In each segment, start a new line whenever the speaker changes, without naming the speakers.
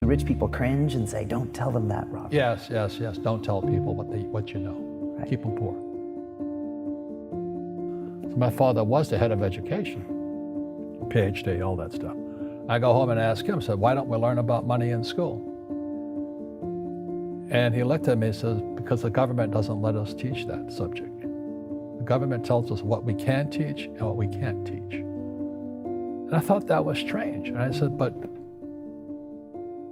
Rich people cringe and say, don't tell them that, Robert.
Yes. Don't tell people what you know.
Right.
Keep them poor. So my father was the head of education, PhD, all that stuff. I go home and ask him, said, why don't we learn about money in school? And he looked at me and says, because the government doesn't let us teach that subject. The government tells us what we can teach and what we can't teach. And I thought that was strange. And I said, but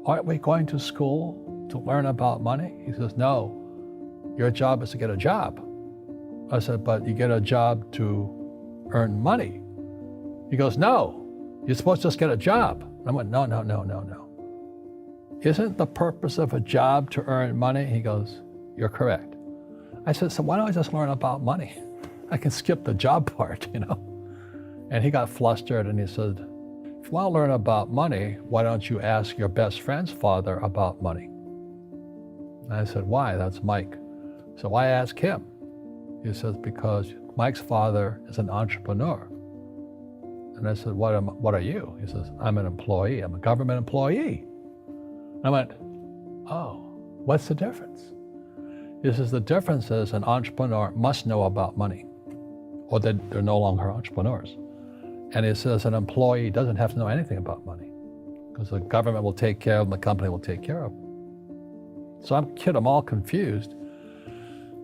aren't we going to school to learn about money? He says, no, your job is to get a job. I said, but you get a job to earn money. He goes, no, you're supposed to just get a job. And I went, no. Isn't the purpose of a job to earn money? He goes, you're correct. I said, so why don't I just learn about money? I can skip the job part, you know? And he got flustered and he said, if you want to learn about money, why don't you ask your best friend's father about money? And I said, why? That's Mike. So why ask him? He says, because Mike's father is an entrepreneur. And I said, what are you? He says, I'm an employee. I'm a government employee. I went, oh, what's the difference? He says, the difference is an entrepreneur must know about money, or they're no longer entrepreneurs. And he says an employee doesn't have to know anything about money, because the government will take care of them, the company will take care of them. So I'm all confused.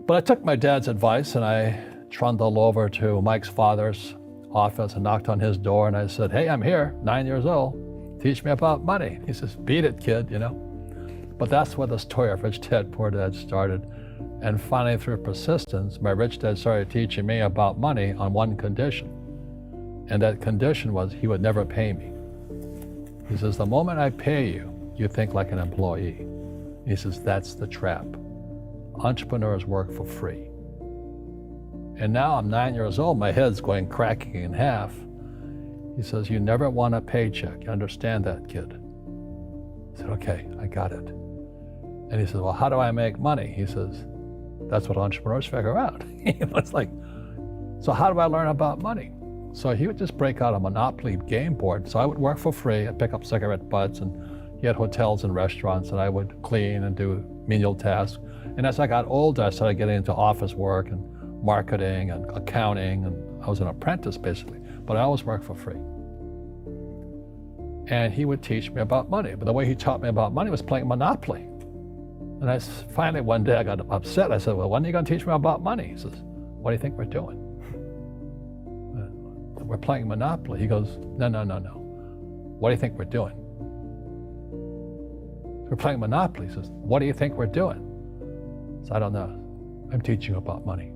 But I took my dad's advice and I trundled over to Mike's father's office and knocked on his door and I said, hey, I'm here, 9 years old. Teach me about money. He says, beat it, kid, you know. But that's where the story of Rich Dad, Poor Dad started. And finally, through persistence, my rich dad started teaching me about money on one condition. And that condition was he would never pay me. He says, the moment I pay you, you think like an employee. He says, that's the trap. Entrepreneurs work for free. And now I'm 9 years old, my head's going cracking in half. He says, you never want a paycheck. You understand that, kid? I said, okay, I got it. And he says, well, how do I make money? He says, that's what entrepreneurs figure out. It's like, so how do I learn about money? So he would just break out a Monopoly game board. So I would work for free. I'd pick up cigarette butts, and he had hotels and restaurants, and I would clean and do menial tasks. And as I got older, I started getting into office work and marketing and accounting, and I was an apprentice basically, but I always worked for free. And he would teach me about money, but the way he taught me about money was playing Monopoly. And finally one day I got upset. I said, well, when are you going to teach me about money? He says, what do you think we're doing? We're playing Monopoly. He goes, no. What do you think we're doing? We're playing Monopoly. He says, what do you think we're doing? So I don't know. I'm teaching you about money.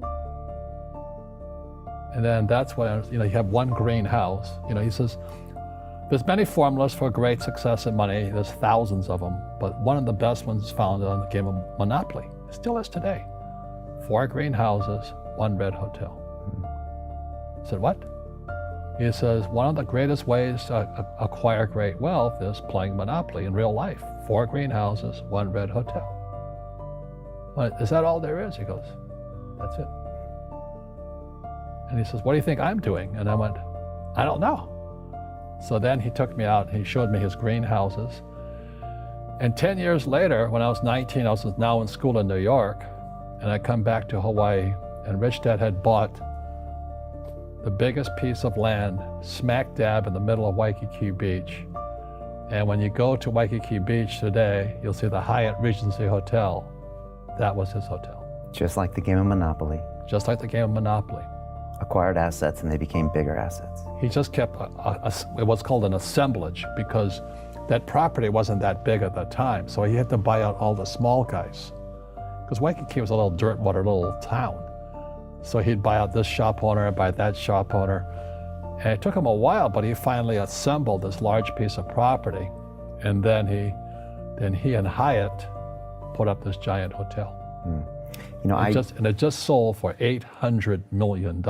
And then that's when, you have one green house. He says, there's many formulas for great success in money. There's thousands of them, but one of the best ones is found on the game of Monopoly. It still is today. 4 green houses, 1 red hotel. I said, what? He says, one of the greatest ways to acquire great wealth is playing Monopoly in real life. 4 green houses, 1 red hotel. Is that all there is? He goes, that's it. And he says, what do you think I'm doing? And I went, I don't know. So then he took me out and he showed me his greenhouses. And 10 years later, when I was 19, I was now in school in New York, and I come back to Hawaii, and Rich Dad had bought the biggest piece of land smack dab in the middle of Waikiki Beach. And when you go to Waikiki Beach today, you'll see the Hyatt Regency Hotel. That was his hotel.
Just like the game of Monopoly.
Just like the game of Monopoly.
Acquired assets and they became bigger assets.
He just kept what's called an assemblage, because that property wasn't that big at the time. So he had to buy out all the small guys. Because Waikiki was a little dirt water little town. So he'd buy out this shop owner and buy that shop owner. And it took him a while, but he finally assembled this large piece of property. And then he and Hyatt put up this giant hotel. It just sold for $800 million.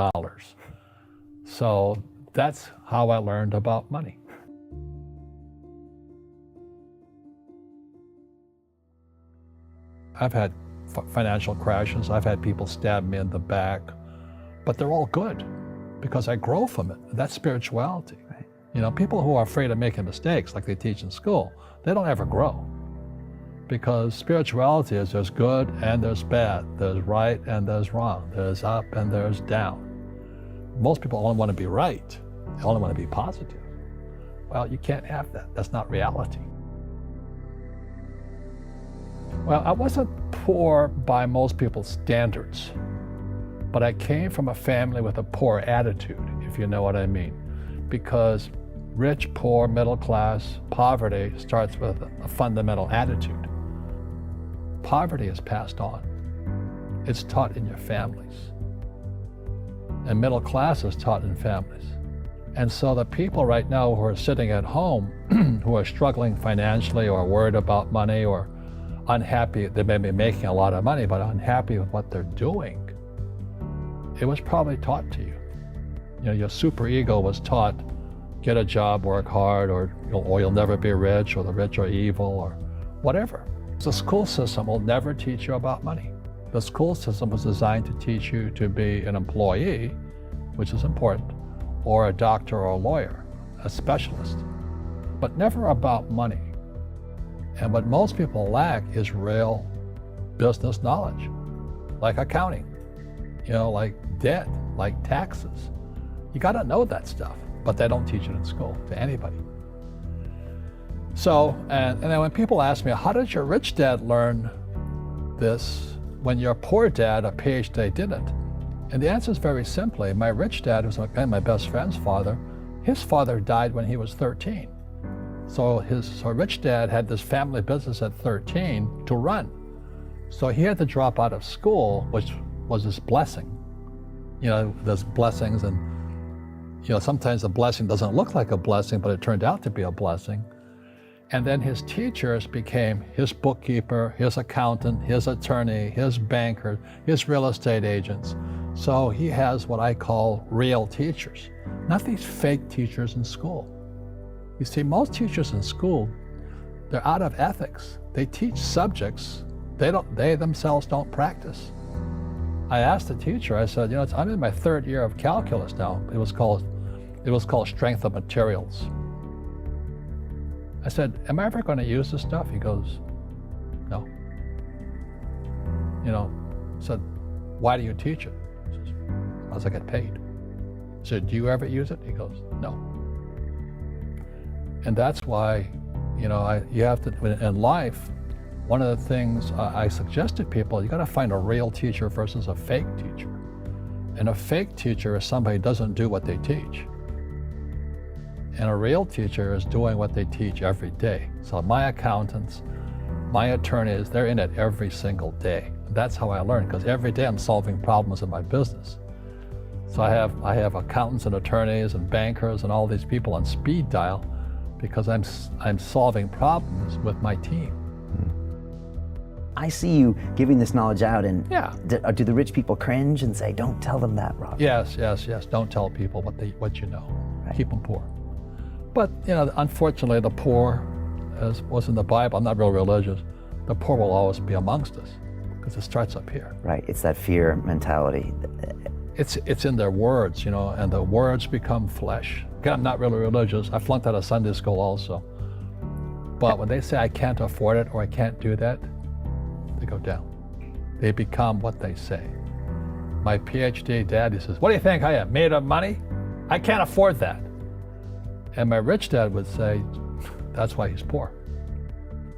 So that's how I learned about money. I've had financial crashes. I've had people stab me in the back, but they're all good because I grow from it. That's spirituality. Right. People who are afraid of making mistakes, like they teach in school, they don't ever grow. because spirituality is there's good and there's bad, there's right and there's wrong, there's up and there's down. Most people only want to be right, they only want to be positive. Well, you can't have that. That's not reality. Well, I wasn't poor by most people's standards, but I came from a family with a poor attitude, if you know what I mean. Because rich, poor, middle class, poverty starts with a fundamental attitude. Poverty is passed on. It's taught in your families. And middle class is taught in families. And so the people right now who are sitting at home, who are struggling financially or worried about money or unhappy, they may be making a lot of money, but unhappy with what they're doing, it was probably taught to you. You know, your super ego was taught, get a job, work hard, or you'll never be rich, or the rich are evil, or whatever. The school system will never teach you about money. The school system was designed to teach you to be an employee, which is important, or a doctor or a lawyer, a specialist, but never about money. And what most people lack is real business knowledge, like accounting, like debt, like taxes. You got to know that stuff, but they don't teach it in school to anybody. So, and then when people ask me, how did your rich dad learn this when your poor dad, a PhD, didn't? And the answer is very simply, my rich dad, who's my best friend's father, his father died when he was 13. So rich dad had this family business at 13 to run. So he had to drop out of school, which was his blessing. There's blessings, and sometimes the blessing doesn't look like a blessing, but it turned out to be a blessing. And then his teachers became his bookkeeper, his accountant, his attorney, his banker, his real estate agents. So he has what I call real teachers, not these fake teachers in school. You see, most teachers in school, they're out of ethics. They teach subjects they themselves don't practice. I asked the teacher, I said, I'm in my third year of calculus now. It was called strength of materials. I said, am I ever going to use this stuff? He goes, no. I said, why do you teach it? He says, because I get paid. I said, do you ever use it? He goes, no. And that's why, you have to, in life, one of the things I suggest to people, you got to find a real teacher versus a fake teacher. And a fake teacher is somebody who doesn't do what they teach. And a real teacher is doing what they teach every day. So my accountants, my attorneys, they're in it every single day. That's how I learn, because every day I'm solving problems in my business. So I have accountants and attorneys and bankers and all these people on speed dial because I'm solving problems with my team.
I see you giving this knowledge out, and
yeah.
Do the rich people cringe and say, don't tell them that, Robert?
Yes. Don't tell people what you know.
Right.
Keep them poor. But unfortunately, the poor, as was in the Bible, I'm not real religious, the poor will always be amongst us because it starts up here.
Right, it's that fear mentality.
It's in their words, and the words become flesh. Again, I'm not really religious. I flunked out of Sunday school also. But when they say I can't afford it or I can't do that, they go down. They become what they say. My PhD daddy says, what do you think I am, made of money? I can't afford that. And my rich dad would say, that's why he's poor.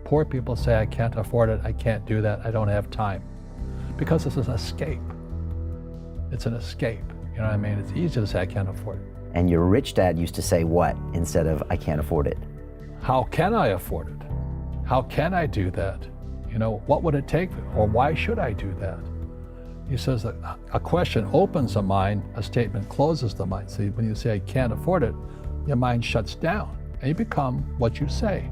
Poor people say, I can't afford it, I can't do that, I don't have time. Because this is an escape. It's an escape, you know what I mean? It's easy to say, I can't afford it.
And your rich dad used to say what instead of, I can't afford it?
How can I afford it? How can I do that? What would it take, or why should I do that? He says that a question opens the mind, a statement closes the mind. See, when you say, I can't afford it, your mind shuts down, and you become what you say.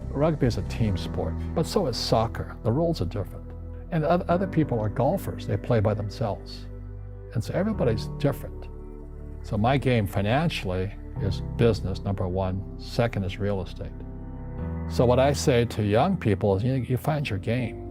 Rugby is a team sport, but so is soccer. The rules are different. And other people are golfers. They play by themselves. And so everybody's different. So my game financially is business, number one. Second is real estate. So what I say to young people is, you find your game.